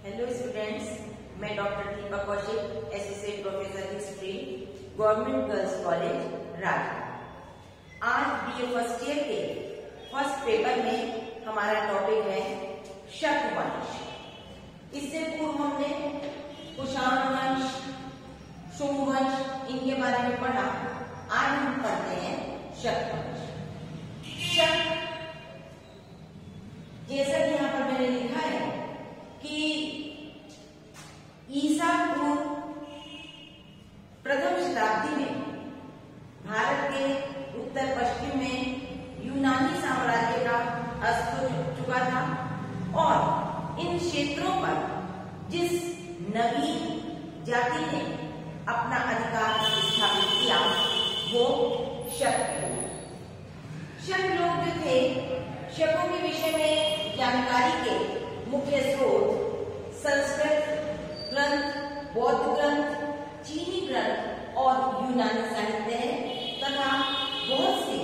Hello students, मैं doctor Deepa Kaushik, associate professor history, government girls college Rajgarh. आज BA first year के first paper में हमारा टॉपिक है शक वंश। इससे पूर्व हमने कुषाण वंश, शुंग वंश इनके बारे में पढ़ा। आज हम पढ़ते हैं शक वंश। शक, जैसा कि यहाँ पर मैंने लिखा है कि ईसा पूर्व प्रथम शताब्दी में भारत के उत्तर पश्चिम में यूनानी साम्राज्य का अस्तित्व हो चुका था और इन क्षेत्रों पर जिस नवीन जाति ने अपना अधिकार स्थापित किया वो शक थे। शक लोग जो थे, शकों के विषय में जानकारी के मुख्य स्रोत संस्कृत ग्रंथ, बौद्ध ग्रंथ, चीनी ग्रंथ और यूनानी साहित्य है तथा बहुत सी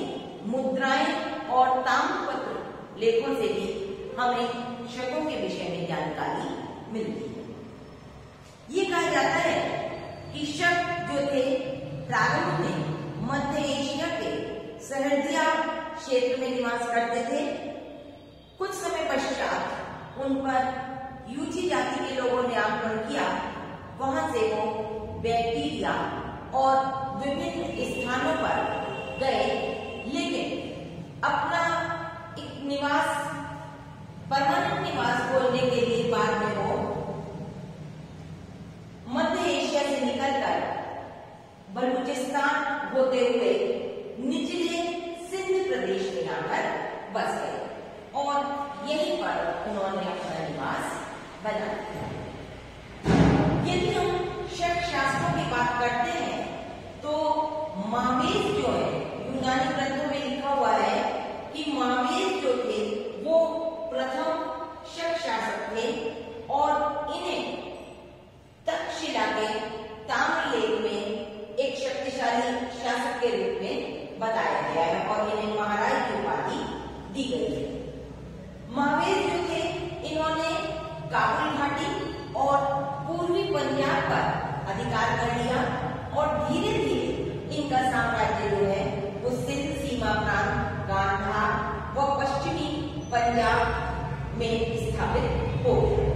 मुद्राएं और ताम्रपत्र लेखों से भी हमें शकों के विषय में जानकारी मिलती है। ये कहा जाता है कि शक जो थे प्रारंभ में मध्य एशिया के सहरदिया क्षेत्र में निवास करते थे। कुछ समय पश्चात उन पर यूची जाति के लोगों ने आक्रमण किया। वहां से वो बैक्टीरिया और विभिन्न स्थानों पर गए, लेकिन अपना एक निवास, परमानेंट निवास खोलने के लिए बाद में वो मध्य एशिया से निकलकर बलूचिस्तान होते हुए निचले सिंध प्रदेश में आकर बस गए और यहीं पर उन्होंने अपना निवास बना लिया। यदि हम शक शास्त्रों की बात करते हैं तो मामेज जो है, यूनानी ग्रंथों में लिखा हुआ है कि मामेज जो थे वो प्रथम शक शासक थे और इन्हें तक्षशिला के ताम्रलेख में एक शक्तिशाली शासक के रूप में बताया गया है और इन्हें महाराज की उपाधि दी गई है। महावीर जो थे, इन्होंने काबुल घाटी और पूर्वी पंजाब पर अधिकार कर लिया और धीरे धीरे इनका साम्राज्य जो है वो सिंध सीमा प्रांत, गांधार व पश्चिमी पंजाब में स्थापित हो गया।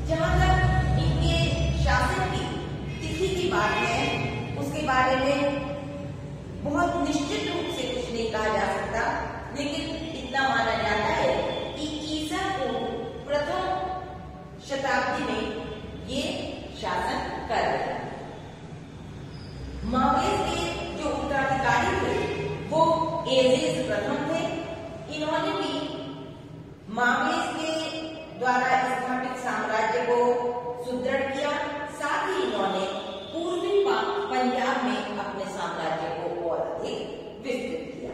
जहां तक इनके शासन की तिथि की बात है, उसके बारे में बहुत निश्चित रूप से कुछ नहीं कहा जा सकता, लेकिन इतना माना जाता है कि ईसा पूर्व प्रथम शताब्दी में ये शासन कर रहे। मावेज के जो उत्तराधिकारी थे वो एजेज प्रथम थे। इन्होंने भी मावेज के द्वारा स्थापित साम्राज्य को सुदृढ़ किया। साथ ही इन्होंने पूर्वी पंजाब में अपने साम्राज्य को और अधिक विस्तृत किया।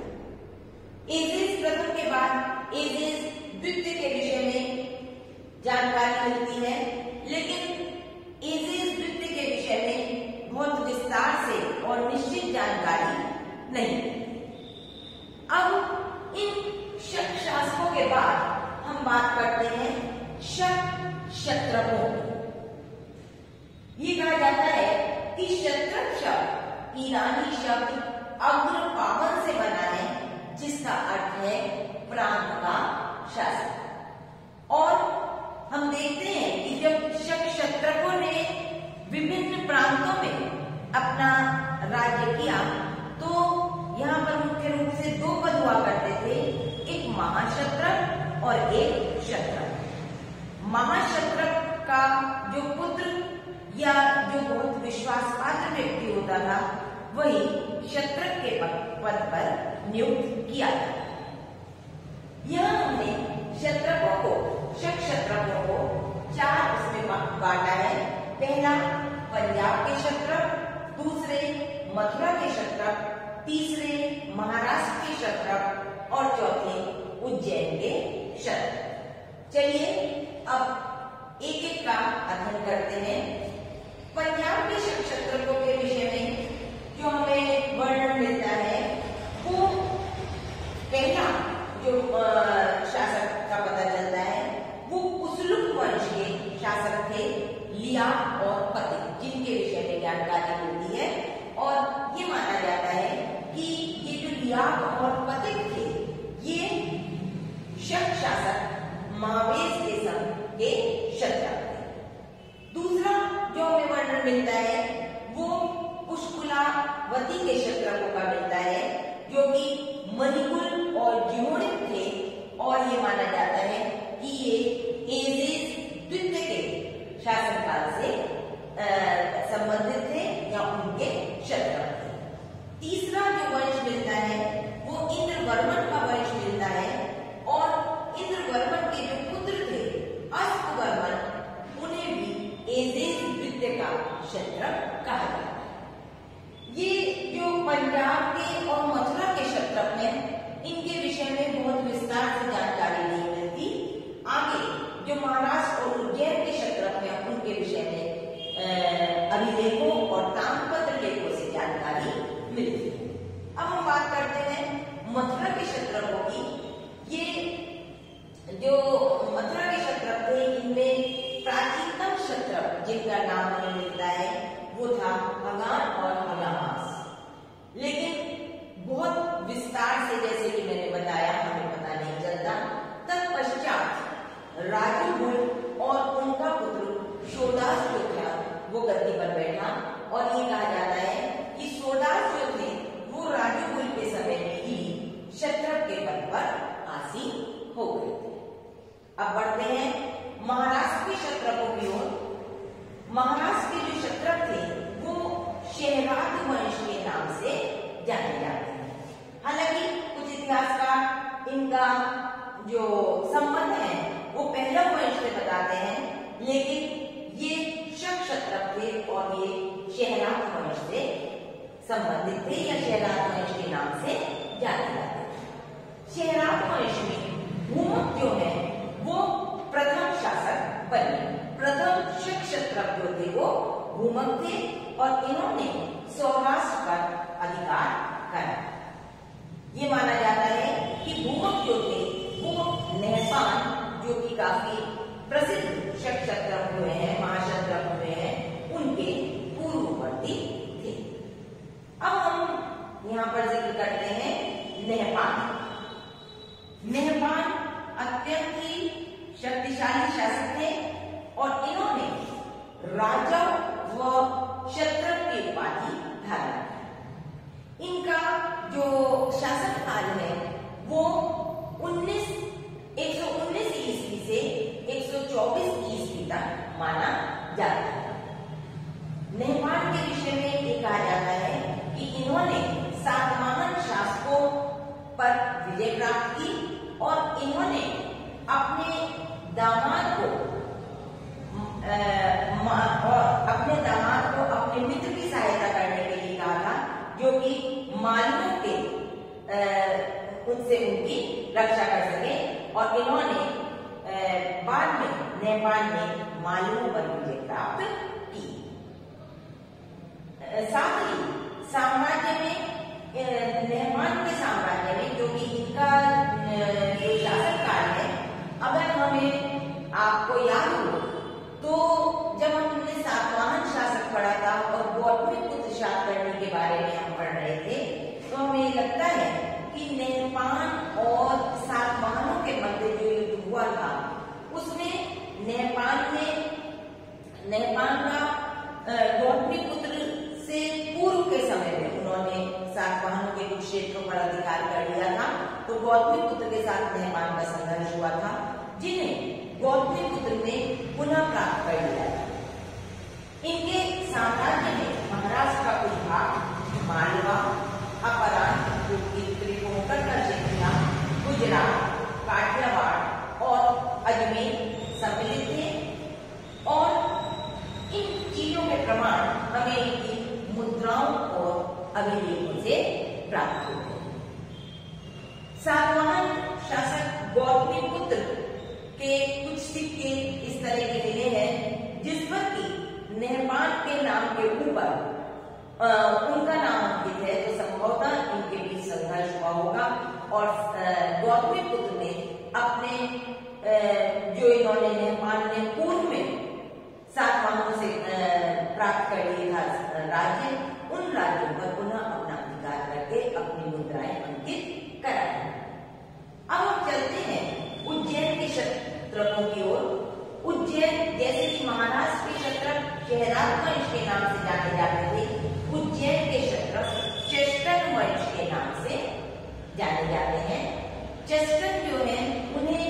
एजेज प्रथम के बाद एजेज द्वितीय के विषय में जानकारी मिलती है, लेकिन एजेज द्वितीय के विषय में बहुत विस्तार से और निश्चित जानकारी नहीं। अब इन शक शासकों के बाद हम बात करते हैं शक क्षत्रपों। ये कहा जाता है कि क्षत्रप शब्द ईरानी शब्द अग्र पावन से बना है, जिसका अर्थ है प्रांत का शासक। और हम देखते हैं कि जब शक क्षत्रपों ने विभिन्न प्रांतों में अपना राज्य किया तो यहाँ पर मुख्य रूप से दो पद हुआ करते थे, एक महाक्षत्रप और एक क्षत्रप। महाक्षत्रप का जो पुत्र या जो बहुत विश्वास पात्र व्यक्ति होता था वही क्षत्रप के पद पर नियुक्त किया था। यह हमने क्षत्रपों को, शक क्षत्रपों को चार उसमें बांटा है। पहला पंजाब के क्षत्रप, दूसरे मथुरा के क्षत्रप, तीसरे महाराष्ट्र के क्षत्रप और चौथे उज्जैन के क्षत्रप। चलिए अब एक एक का अध्ययन करते हैं। पंजाब के शक क्षत्रपों के विषय में जो हमें वर्णन मिलता है वो पहला जो शासक का पता चलता है वो कुसलुक वंश के महावेश के समय के क्षत्रप थे। दूसरा जो हमें वर्णन मिलता है वो पुष्कुलावती के क्षत्रपों का मिलता है, जो कि मणिकुल और जीवोनिक थे, और ये माना जाता है कि ये एजेस द्वितीय के शासनकाल से संबंधित थे या उनके क्षत्रप थे। तीसरा जो वंश मिलता है वो इंद्रवर्मन का वंश मिलता है, और इंद्रवर्मन के जो पुत्र थे अश्ववर्मन, उन्हें भी एजेस द्वितीय का क्षत्रप कहा जाता है। ये जो पंजाब के और मथुरा के क्षत्रप हैं, इनके विषय में बहुत विस्तार से जानकारी नहीं मिलती। आगे जो महाराष्ट्र और उज्जैन के क्षत्रप हैं, उनके विषय में अभिलेखों और ताम्रपत्र लेखों से जानकारी मिलती है। अब हम बात करते हैं मथुरा के क्षत्रपों की। ये जो मथुरा के क्षत्रप थे, इनमें प्राचीनतम क्षत्रप जिनका नाम हमें मिलता है वो था हगान और हगामास। लेकिन बहुत विस्तार से, जैसे कि मैंने बताया, हमें पता नहीं चलता। तत्पश्चात राजूगुल और उनका पुत्र शोडास जो था वो गद्दी पर बैठा, और ये कहा जाता है कि शोडास जो थे वो राजूगुल के समय में ही क्षत्रप के पद पर आसीन हो गए थे। अब बढ़ते हैं महाराष्ट्र के क्षत्रपों की ओर। महाराष्ट्र के जो क्षत्रप थे वो शेहराद वंश के नाम से जाने जाते हैं। हालांकि कुछ इतिहासकार इनका जो संबंध है वो पहला वंश से बताते हैं, लेकिन ये शक क्षत्रप थे और ये शेहराद वंश से संबंधित थे या शेहराद वंश के नाम से जाने जाते हैं। शेहराद वंश में भूमक जो है वो प्रथम शासक बने। प्रथम शक क्षत्रप जो थे वो भूमक थे, और इन्होंने सौराष्ट्र पर अधिकार करा। ये माना जाता है कि भूमक जो थे वो नहपान, जो कि काफी प्रसिद्ध शक क्षत्रप हुए हैं, महाक्षत्रप हुए हैं, उनके पूर्ववर्ती थे। अब हम यहाँ पर जिक्र करते हैं नहपान। नहपान अत्यंत ही शक्तिशाली शासक थे, और इन्होंने राजा व क्षत्रप की उपाधि धारण की। इनका जो शासन काल है वो 119 ईस्वी से 124 ईस्वी तक माना जाता है। नहपान के विषय में ये कहा जाता है कि इन्होंने सातवाहन शासकों पर विजय प्राप्त की, और इन्होंने अपने दामाद को अपने मित्र की सहायता करने के लिए कहा था, जो कि मालवों के उनसे उनकी रक्षा कर सके, और इन्होंने बाद में नहपान ने मालवों पर विजय प्राप्त की। साथ ही साम्राज्य में, नहपान के साम्राज्य में, जो कि इनका जो शासन काल है, अगर हमें आपको याद हो तो जब हमने सातवाहन शासक पढ़ा था और गौतमीपुत्र शातकर्णी के बारे में हम पढ़ रहे थे, तो हमें लगता है कि नहपान और सातवाहनों के मध्य जो युद्ध हुआ था, उसमें नहपान का गौतमीपुत्र से पूर्व के समय में उन्होंने सातवाहनों के कुछ क्षेत्रों पर अधिकार कर लिया था। तो गौतमीपुत्र के साथ नहपान का संघर्ष हुआ था, जिन्हें गौतमीपुत्र ने पुनः प्राप्त कर लिया था। इनके साम्राज्य में महाराष्ट्र का कुछ भाग, मालवा, अपरांत, जो कि त्रिपुरा का क्षेत्र था, गुजरात, काठियावाड़ और अजमेर सम्मिलित थे, और इन चीजों के प्रमाण हमें इनकी मुद्राओं और अभिलेखों से प्राप्त होते हैं। सातवाहन शासक गौतमीपुत्र के कुछ सिक्के इस तरह के मिले हैं, जिस पर कि नहपान के नाम के ऊपर उनका नाम अंकित है, तो संभवतः इनके बीच संघर्ष हुआ होगा, और गौतमीपुत्र ने अपने जो इन्होंने नहपान ने पूर्व में सातवाहनों से प्राप्त कर लिया था राज्य, उन राज्यों पर पुनः अपना अधिकार करके अपनी मुद्राएं अंकित कराई। अब हम चलते हैं उज्जैन के क्षत्रपों की ओर। उज्जैन, जैसे कि महाराष्ट्र के क्षत्रप शहराद वंश के नाम से जाने जाते थे, उज्जैन के क्षत्रप चेस्टन वंश के नाम से जाने जाते हैं। चेस्टन जो है उन्हें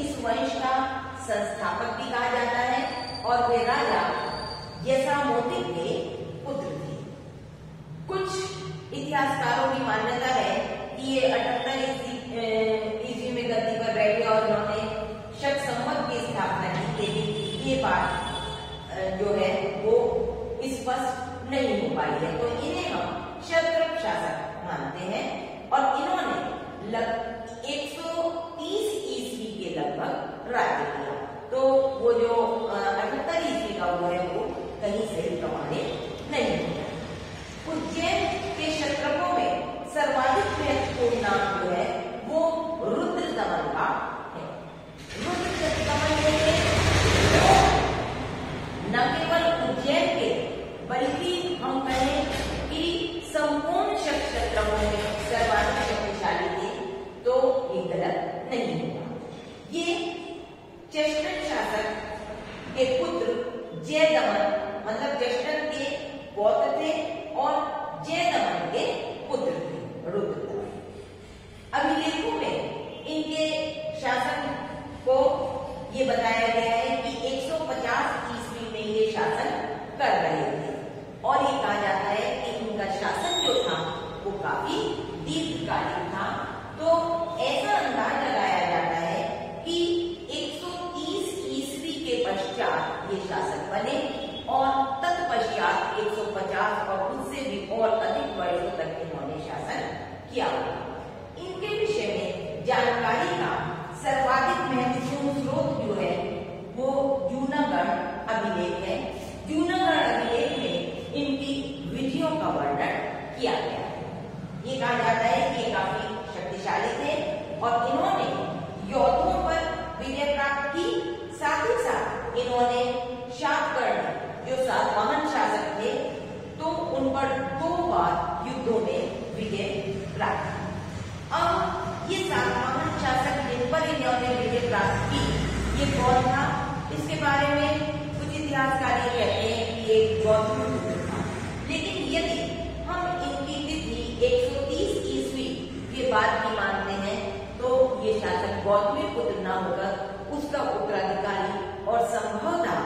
इस वंश का संस्थापक भी कहा जाता है और वे राजा यशामोतिक के पुत्र थे। कुछ इतिहासकारों की मान्यता है कि ये 78 ईस्वी में गद्दी पर बैठे और उन्होंने शक संवत की स्थापना की, लेकिन ये बात जो है वो स्पष्ट नहीं हो पाई है। तो इन्हें हम क्षत्रप शासक मानते हैं और इन्होंने 130 ईस्वी के लगभग राज्य किया। तो वो जो 78 ईस्वी का वो है वो कहीं सही प्रमाणित नहीं होता। उज्जैन के क्षत्रपों में सर्वाधिक महत्वपूर्ण नाम जो है वो रुद्रदमन का है। रुद्रदमन जो है न केवल उज्जैन के बल्कि हम कहें कि संपूर्ण क्षत्रपों में सर्वाधिक शक्तिशाली थे, तो ये गलत नहीं होगा। ये चेस्टन शासक के पुत्र जयदमन, मतलब चेस्टन के पौत्र थे और जयदमन के पुत्र थे रुद्रदमन। अभिलेखों में इनके शासन को ये बताया गया है कि 150 ईस्वी में ये शासन कर रहे थे और ये कहा जाता है कि इनका शासन जो था वो काफी दीर्घकालिक था। तो ऐसा अंदाज लगाया जाता है कि 130 ईस्वी के पश्चात ये शासक बने और तत्पश्चात 150 और उससे भी और अधिक वर्षों तक इन्होंने शासन किया। इनके विषय में जानकारी का सर्वाधिक महत्वपूर्ण स्रोत जो है वो जूनागढ़ अभिलेख है। जूनागढ़ अभिलेख में इनकी विधियों का वर्णन किया गया है। ये कहा जाता है कि ये काफी शक्तिशाली थे और इन्होंने योद्धों पर विजय प्राप्त की, साथ ही साथ इन्होंने शातकर्ण जो सातवाहन शासक थे तो उन पर 2 बार युद्धों में विजय प्राप्त की। अब ये सातवाहन शासक जिन पर इन्होंने विजय प्राप्त की ये कौन था, इसके बारे में कुछ इतिहासकार ये कहते हैं कि ये गौतम था। लेकिन यदि हम इनकी तिथि 130 ईस्वी के बाद की मानते हैं तो ये शासक गौतमीपुत्र न होकर उसका उत्तराधिकारी और संभवतः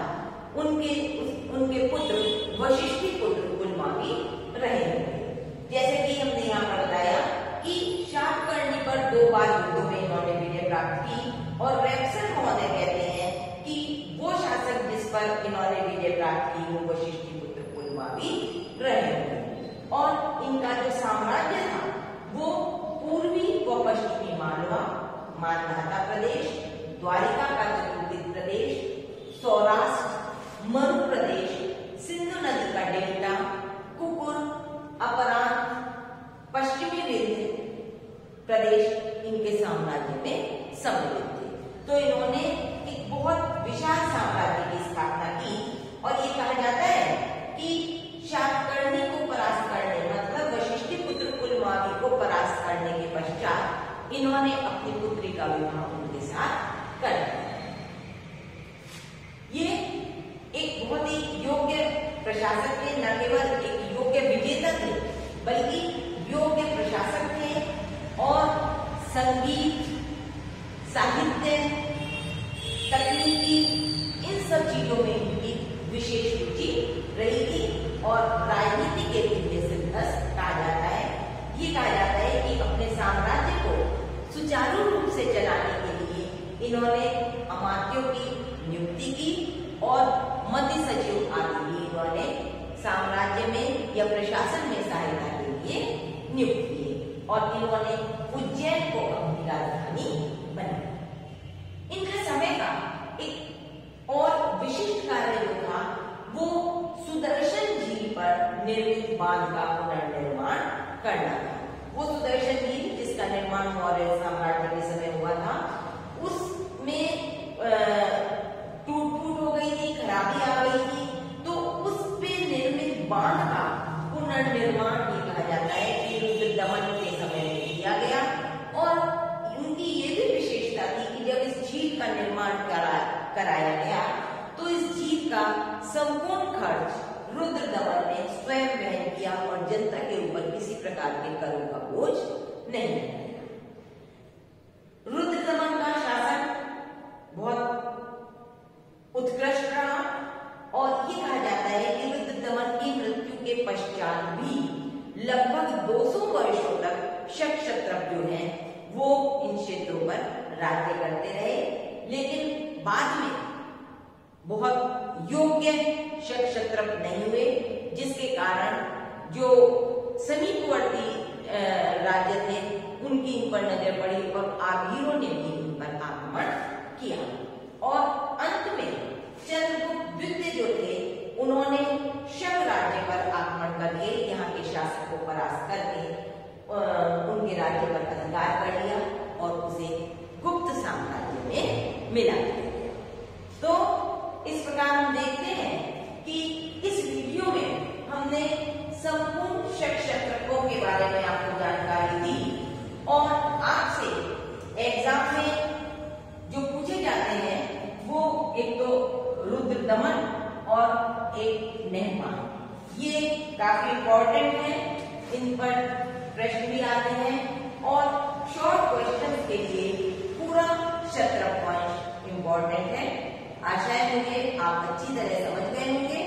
उनके पुत्र वशिष्ठी पुत्र कुलमावी रहे होंगे। जैसे कि हमने यहाँ पर बताया कि शातकर्णी पर 2 बार युद्धों में इन्होंने विजय प्राप्त की और रेक्सन महोदय कहते हैं कि वो शासक जिस पर इन्होंने विजय प्राप्त की वो वशिष्ठी पुत्र कुलमावी रहे होंगे। और इनका जो साम्राज्य था वो पूर्वी व पश्चिमी मालवा, मानधाता प्रदेश, द्वारिका का चतुर्दिक प्रदेश, सौराष्ट्र, मरु प्रदेश, सिंधु नदी का डेल्टा, कुकुर, अपरांत, पश्चिमी विंध्य प्रदेश इनके साम्राज्य में सम्मिलित थे। तो इन्होंने एक बहुत विशाल साम्राज्य की स्थापना की और ये कहा जाता है कि शातकर्णी को परास्त करने, मतलब वशिष्ठी पुत्र कुलमावी को परास्त करने के पश्चात इन्होंने अपनी पुत्री का विवाह उनके साथ कर दिया। ये एक बहुत ही योग्य प्रशासक थे, न केवल एक योग्य विजेता थे बल्कि योग्य प्रशासक थे और संगीत, साहित्य, तकनीकी इन सब चीजों में इनकी विशेष रुचि रही थी और राजनीति के दिव्य सिद्धस्त कहा जाता है। ये कहा जाता है कि अपने साम्राज्य को सुचारू रूप से चलाने के लिए इन्होंने अमात्यों की नियुक्ति की और मध्य सचिव आदि भी इन्होंने साम्राज्य में या प्रशासन में सहायता के लिए नियुक्त किए और इन्होंने उज्जैन को अपनी राजधानी बनाई। इनका समय का एक और विशिष्ट कार्य जो था वो सुदर्शन झील पर निर्मित बांध का पुनर्निर्माण करना था। वो सुदर्शन झील जिसका निर्माण मौर्य साम्राज्य के समय हुआ था उसमें टूट हो गई थी, खराबी आ गई थी, तो उस पे निर्मित बांध का पुनर्निर्माण भी कहा जाता है कि रुद्रदमन के समय में किया गया। और उनकी ये भी विशेषता थी कि जब इस झील का निर्माण कराया गया तो इस जीत का संपूर्ण खर्च रुद्रदमन ने स्वयं वहन किया और जनता के ऊपर किसी प्रकार के करों का बोझ नहीं लगाया। रुद्रदमन का शासन बहुत उत्कृष्ट रहा और ये कहा जाता है कि रुद्रदमन की मृत्यु के पश्चात भी लगभग 200 वर्षों तक शक क्षत्रप जो हैं वो इन क्षेत्रों पर राज्य करते रहे, लेकिन बाद में बहुत योग्य शक क्षत्रप नहीं हुए, जिसके कारण जो समीपवर्ती राज्य थे उनकी इन पर नजर पड़ी और आभीरों ने भी इन पर आक्रमण किया और अंत में चंद्रगुप्त द्वितीय जो थे उन्होंने शक राज्य पर आक्रमण करके यहाँ के शासक को परास्त करके उनके राज्य पर अधिकार कर लिया और उसे गुप्त साम्राज्य में मिला दिया। तो इस प्रकार हम देखते हैं कि इस वीडियो में हमने संपूर्ण शक क्षत्रपों के बारे में आपको जानकारी दी और आपसे एग्जाम में जो पूछे जाते हैं वो एक तो रुद्रदमन और एक नहमान, ये काफी इंपॉर्टेंट है, इन पर प्रश्न भी आते हैं और शॉर्ट क्वेश्चन के लिए पूरा क्षत्रप वंश इंपॉर्टेंट है। आशा है मुझे आप अच्छी तरह समझ गए होंगे।